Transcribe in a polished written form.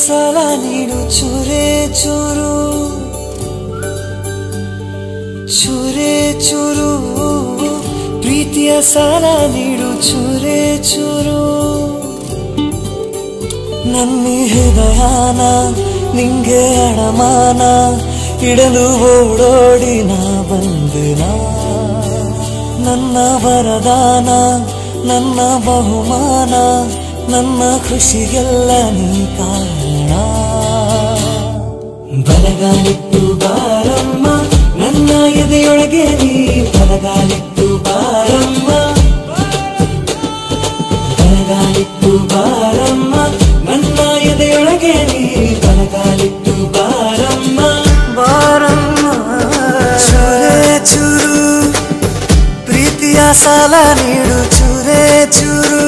ಸಾಲ ನೀಡು ಚೂರೇ ಚೂರು ಚೂರೇ ಚೂರು ಪ್ರೀತಿಯ ಸಾಲ ನೀಡು ಚೂರೇ ಚೂರು ನನ್ನ ಹೃದಯನ ನಿಂಗೆ ಅಡಮಾನ ಇಡಲು ಓಡೋಡಿ ನಾ ಬಂದೆನಾ ನನ್ನ ವರದಾನ ನನ್ನ ಬಹುಮಾನ ನನ್ನ ಖುಷಿಗೆಲ್ಲ ನೀ ಕಾರಣ ಬಲಗಾಲಿಟ್ಟು ಬಾರಮ್ಮ ನನ್ನ ಎದೆಯೊಳಗೆ ನೀ ಬಲಗಾಲಿಟ್ಟು ಬಾರಮ್ಮ ಬಲಗಾಲಿಟ್ಟು ಬಾರಮ್ಮ ನನ್ನ ಎದೆಯೊಳಗೆ ನೀ ಬಲಗಾಲಿಟ್ಟು ಬಾರಮ್ಮ ಬಾರಮ್ಮ ಚೂರೇ ಚೂರು ಪ್ರೀತಿಯ ಸಾಲ ನೀಡು ಚೂರೇ ಚೂರು